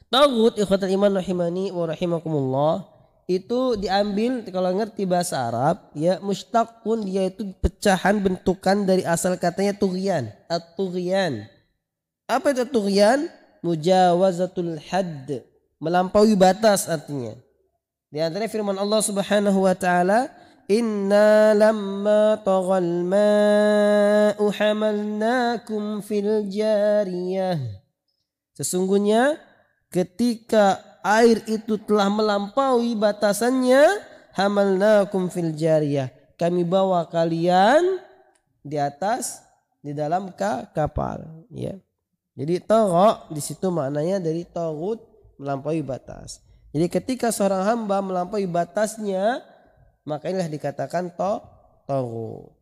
Taghut ikhwatul iman rahimani wa rahimakumullah itu diambil kalau ngerti bahasa Arab ya mushtaqun, dia itu pecahan bentukan dari asal katanya tughyan. At-tughyan. Apa itu tughyan? Mujawazatul hadd, melampaui batas artinya. Di antara firman Allah Subhanahu wa taala, "Inna lamma taghal ma'u hamalnakum fil jariyah." Sesungguhnya ketika air itu telah melampaui batasannya, hamalnakum fil jariyah, kami bawa kalian di atas di dalam kapal ya. Jadi tagha di situ maknanya dari taghut, melampaui batas. Jadi ketika seorang hamba melampaui batasnya, maka inilah dikatakan taghut.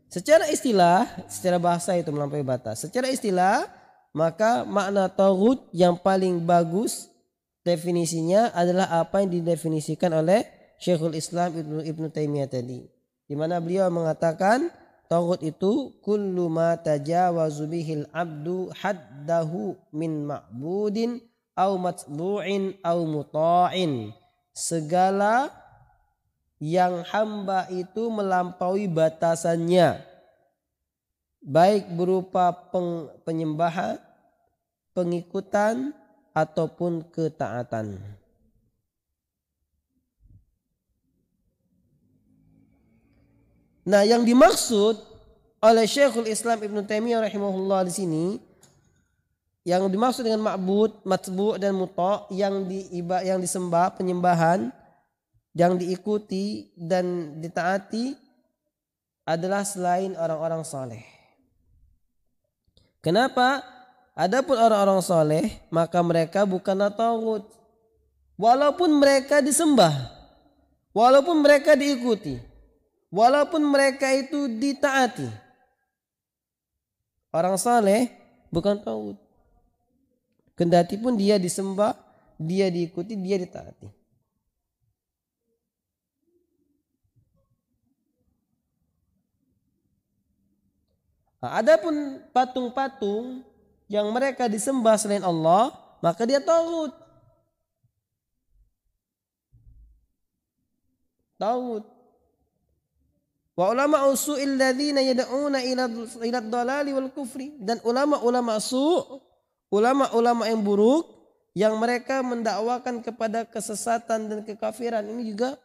Secara istilah, secara bahasa itu melampaui batas. Secara istilah, maka makna taghut yang paling bagus definisinya adalah apa yang didefinisikan oleh Syekhul Islam Ibnu Taimiyah tadi. Di mana beliau mengatakan taghut itu kullu ma tajawazu bihil abdu haddahu min ma'budin au matbu'in au muta'in. Segala yang hamba itu melampaui batasannya, baik berupa penyembahan, pengikutan ataupun ketaatan. Nah, yang dimaksud oleh Syekhul Islam Ibnu Taimiyah rahimahullah di sini, yang dimaksud dengan ma'bud, matbu' dan muta' yang disembah, penyembahan yang diikuti dan ditaati adalah selain orang-orang saleh. Kenapa? Adapun orang-orang saleh maka mereka bukanlah taghut. Walaupun mereka disembah, walaupun mereka diikuti, walaupun mereka itu ditaati, orang saleh bukan taghut. Kendati pun dia disembah, dia diikuti, dia ditaati. Nah, adapun patung-patung yang mereka disembah selain Allah, maka dia taghut. Taghut. Wa ulama usu'il ladzina yad'una ila dhalali wal kufri, dan ulama-ulama ulama-ulama yang buruk yang mereka mendakwakan kepada kesesatan dan kekafiran, ini juga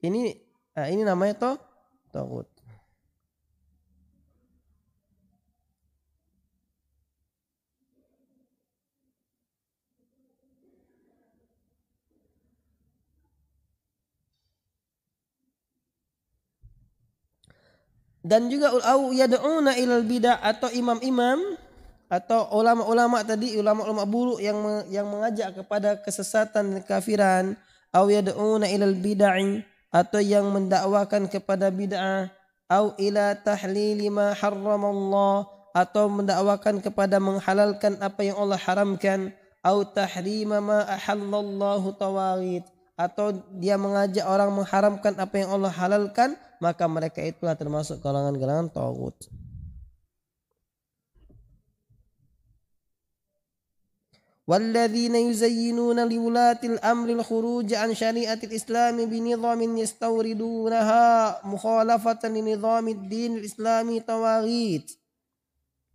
ini namanya taghut. Dan juga au yad'una ilal bid'ah, atau imam-imam atau ulama-ulama tadi, ulama-ulama buruk yang mengajak kepada kesesatan dan kafiran, au yad'una ilal bid'ah, atau yang mendakwakan kepada bid'ah, au ila tahlili ma harramallah, atau mendakwakan kepada menghalalkan apa yang Allah haramkan, au tahrima ma ahallallahu tawaghit, atau dia mengajak orang mengharamkan apa yang Allah halalkan, maka mereka itulah termasuk kalangan-kalangan taghut. Walladzina yuzayyinuna liwulatil amri al-khuruj an syari'atil islami binidhamin yastawridunaha mukhalafatan linidhamid din al-islami tawaghit.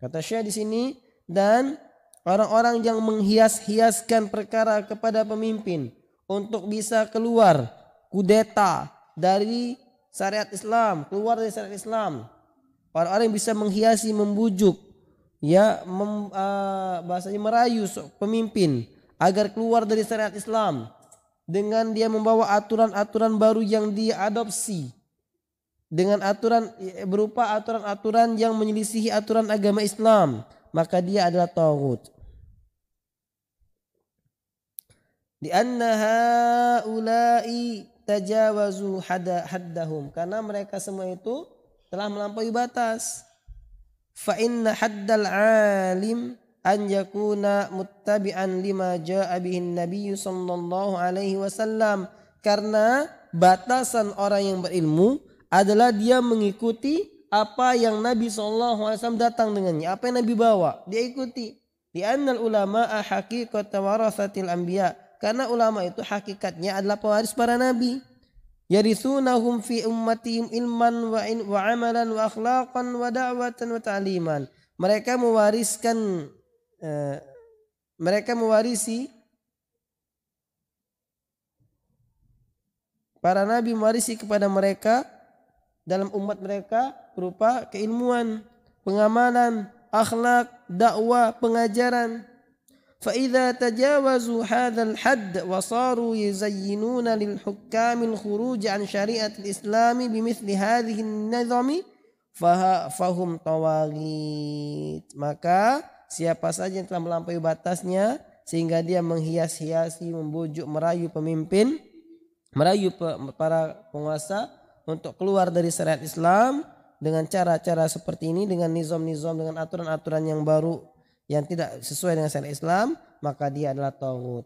Kata Syekh di sini, dan orang-orang yang menghias-hiaskan perkara kepada pemimpin untuk bisa keluar kudeta dari syariat Islam, keluar dari syariat Islam. Orang-orang yang bisa menghiasi, membujuk, ya, bahasanya merayu pemimpin agar keluar dari syariat Islam dengan dia membawa aturan-aturan baru yang dia adopsi, dengan aturan berupa aturan-aturan yang menyelisihi aturan agama Islam, maka dia adalah taghut. Di anna haula'i tajawazu haddahum, karena mereka semua itu telah melampaui batas. Fa inna haddal alim an yakuna muttabi'an lima jaa'a bihin nabiyyu sallallahu alaihi wasallam, karena batasan orang yang berilmu adalah dia mengikuti apa yang Nabi sallallahu alaihi wasallam datang dengannya, apa yang Nabi bawa dia ikuti. Li'annal ulama'a haqiqatan warathatil anbiya. Karena ulama itu hakikatnya adalah pewaris para nabi. Yaritsunahum fi ummatihim ilman wa amalan wa akhlaqan wa da'watan wa ta'liman. Mereka mewarisi para nabi mewarisi kepada mereka dalam umat mereka berupa keilmuan, pengamalan, akhlak, dakwah, pengajaran. فإذا تجاوزوا هذا الحد وصاروا يزينون للحكام الخروج عن شريعة الإسلام بمثل هذه النظام فهم طواغيت. Maka siapa saja yang telah melampaui batasnya sehingga dia menghias-hiasi, membujuk, merayu pemimpin, merayu para penguasa untuk keluar dari syariat Islam dengan cara-cara seperti ini, dengan nizam-nizam, dengan aturan-aturan yang baru yang tidak sesuai dengan syariat Islam, maka dia adalah taghut.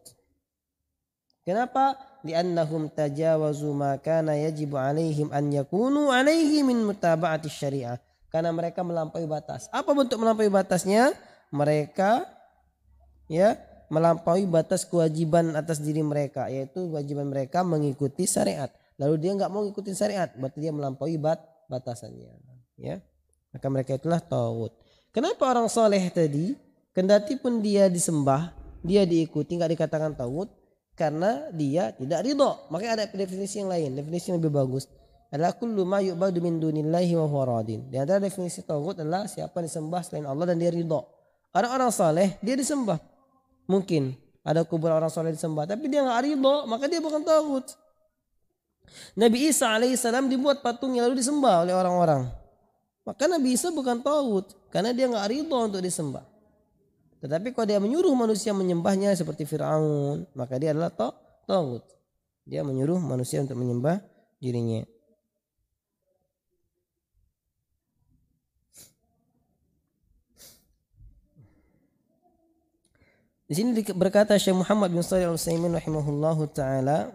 Kenapa? Li'annahum tajawazu ma kana yajibu 'alaihim an yakunu 'alaihi min mutaba'ati syariah. Karena mereka melampaui batas. Apa bentuk melampaui batasnya? Mereka melampaui batas kewajiban atas diri mereka, yaitu kewajiban mereka mengikuti syariat. Lalu dia enggak mau ngikutin syariat, berarti dia melampaui batasannya, ya. Maka mereka itulah taghut. Kenapa orang soleh tadi kendati pun dia disembah, dia diikuti, enggak dikatakan taghut? Karena dia tidak ridho. Makanya ada definisi yang lain, definisi yang lebih bagus. Adalah kullu ma yu'badu min dunillahi wa huwa radin. Di antara definisi taghut adalah siapa yang disembah selain Allah dan dia ridho. Orang-orang saleh dia disembah. Mungkin ada kuburan orang saleh disembah, tapi dia enggak ridho, maka dia bukan taghut. Nabi Isa alaihissalam dibuat patungnya lalu disembah oleh orang-orang. Maka Nabi Isa bukan taghut karena dia enggak ridho untuk disembah. Tetapi kalau dia menyuruh manusia menyembahnya seperti Fir'aun, maka dia adalah taghut. Dia menyuruh manusia untuk menyembah dirinya. Di sini berkata Syekh Muhammad bin Shalih Al-Utsaimin rahimahullahu taala,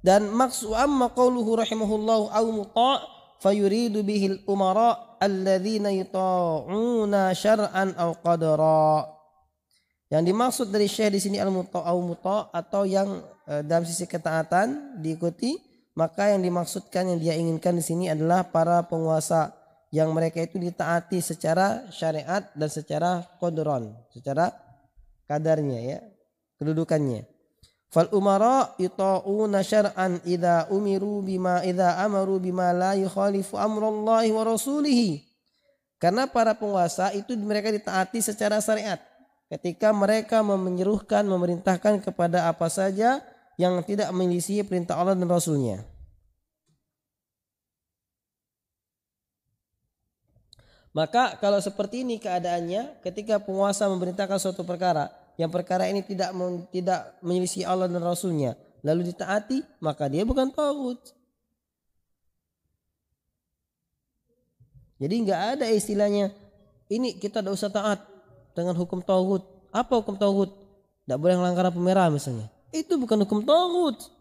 dan maksud amma qauluhu rahimahullahu aw muta' fayuridu bihil umara alladzina yuta'una syar'an aw qadara. Yang dimaksud dari Syekh di sini al-muta' atau yang dalam sisi ketaatan diikuti, maka yang dimaksudkan yang dia inginkan di sini adalah para penguasa yang mereka itu ditaati secara syariat dan secara qadran, secara kadarnya, ya, kedudukannya. Fal umara yuta'una syar'an idza amaru bima la yukhalifu amrallahi wa rasulih. Karena para penguasa itu mereka ditaati secara syariat ketika mereka memerintahkan kepada apa saja yang tidak menyelisih perintah Allah dan Rasulnya. Maka kalau seperti ini keadaannya ketika penguasa memerintahkan suatu perkara, yang perkara ini tidak menyelisih Allah dan Rasulnya, lalu ditaati, maka dia bukan taghut. Jadi enggak ada istilahnya ini kita tidak usah taat dengan hukum taghut. Apa hukum taghut? Tidak boleh melanggar lampu merah misalnya. Itu bukan hukum taghut.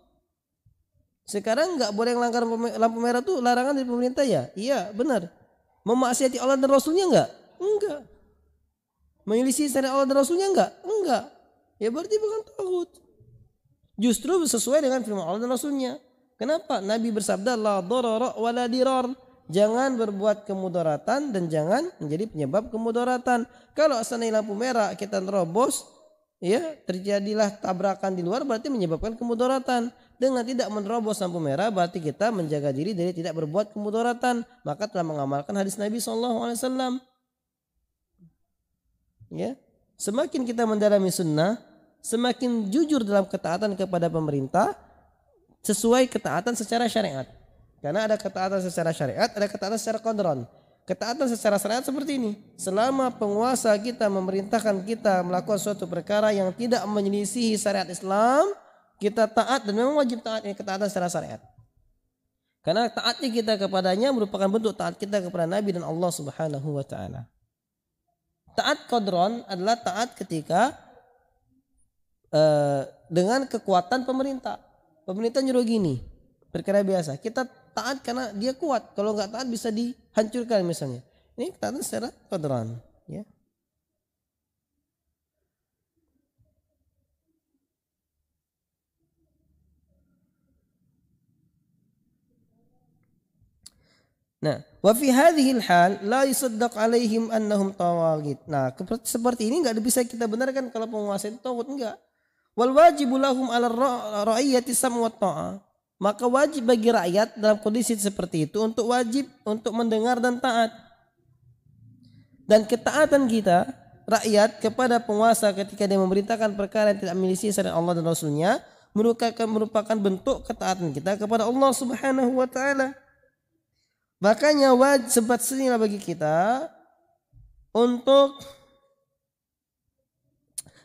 Sekarang enggak boleh melanggar lampu merah itu larangan dari pemerintah, ya? Iya, benar. Memaksiati Allah dan Rasulnya enggak? Enggak. Menyelisih syariat Allah dan Rasulnya enggak? Enggak. Ya berarti bukan taghut. Justru sesuai dengan firman Allah dan Rasulnya. Kenapa? Nabi bersabda la darara wa la dirar. Jangan berbuat kemudaratan dan jangan menjadi penyebab kemudaratan. Kalau seandainya lampu merah kita terobos, ya, terjadilah tabrakan di luar, berarti menyebabkan kemudaratan. Dengan tidak menerobos lampu merah berarti kita menjaga diri dari tidak berbuat kemudaratan, maka telah mengamalkan hadis Nabi SAW. Ya, semakin kita mendalami sunnah, semakin jujur dalam ketaatan kepada pemerintah sesuai ketaatan secara syariat. Karena ada ketaatan secara syariat, ada ketaatan secara qadran. Ketaatan secara syariat seperti ini. Selama penguasa kita memerintahkan kita melakukan suatu perkara yang tidak menyelisihi syariat Islam, kita taat, dan memang wajib taat, ini ketaatan secara syariat. Karena taatnya kita kepadanya merupakan bentuk taat kita kepada Nabi dan Allah Subhanahu wa taala. Taat qadran adalah taat ketika dengan kekuatan pemerintah. Pemerintah nyuruh gini, perkara biasa. Kita taat karena dia kuat. Kalau nggak taat bisa dihancurkan misalnya. Ini ketaatan secara qadran, ya. Nah, wa fi hadhil hal la yusaddaq alaihim annahum tawaghit. Nah, seperti ini enggak bisa kita benarkan kalau penguasa itu tagut, enggak. Wal wajibu lahum 'ala ra'iyyati sam' wa ta'ah. Maka wajib bagi rakyat dalam kondisi seperti itu wajib untuk mendengar dan taat. Dan ketaatan kita rakyat kepada penguasa ketika dia memerintahkan perkara yang tidak memiliki syariat Allah dan Rasulnya merupakan bentuk ketaatan kita kepada Allah Subhanahu wa taala. Makanya sempat bagi kita untuk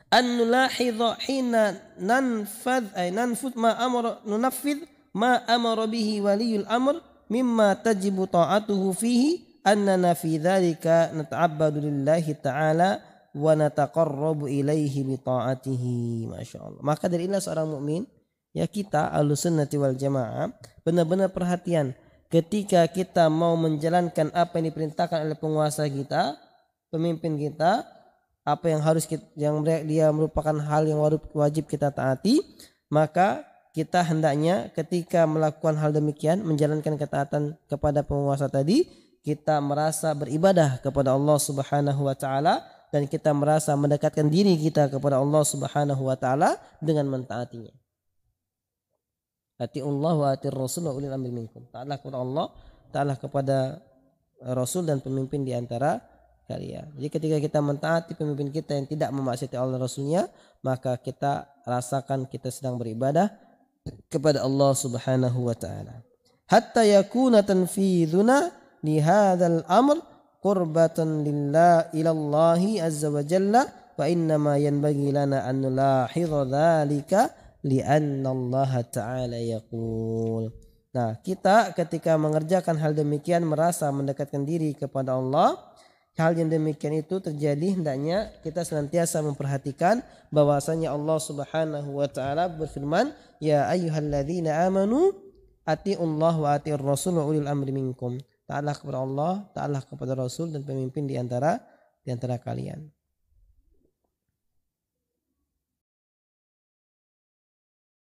an nulahidha hina nanfudh ma amara bihi waliyul amr mimma tajibu ta'atuhu fihi annana fi dzalika nata'abbadu lillahi ta'ala wa nataqarrabu ilaihi bi ta'atihi. Masyaallah. Maka dari inilah seorang mukmin, ya kita Ahlussunnati wal Jamaah benar-benar perhatian ketika kita mau menjalankan apa yang diperintahkan oleh penguasa kita, pemimpin kita, apa yang harus dia merupakan hal yang wajib kita taati, maka kita hendaknya ketika melakukan hal demikian, menjalankan ketaatan kepada penguasa tadi, kita merasa beribadah kepada Allah Subhanahu wa taala dan kita merasa mendekatkan diri kita kepada Allah Subhanahu wa taala dengan mentaatinya. Atiullah wa atir rasul wa ulil amri minkum. Taatlah kepada Allah, taatlah kepada Rasul dan pemimpin di antara kalian. Jadi ketika kita mentaati pemimpin kita yang tidak memaksiati Allah Rasulnya, maka kita rasakan kita sedang beribadah kepada Allah Subhanahu wa taala. Hatta yakuna tanfidhuna li hadzal amr qurbatan lillahi ilallahi azza wa jalla wa inna ma yanbaghi lana an nulahidha dzalika li'anna Allah ta'ala yaqul. Nah, kita ketika mengerjakan hal demikian merasa mendekatkan diri kepada Allah. Hal yang demikian itu terjadi hendaknya kita senantiasa memperhatikan bahwasanya Allah Subhanahu wa taala berfirman, "Ya ayyuhalladzina amanu atiiullah wa atiir rasul wa ulil amri minkum." Taatlah kepada Allah, taatlah kepada Rasul dan pemimpin di antara kalian.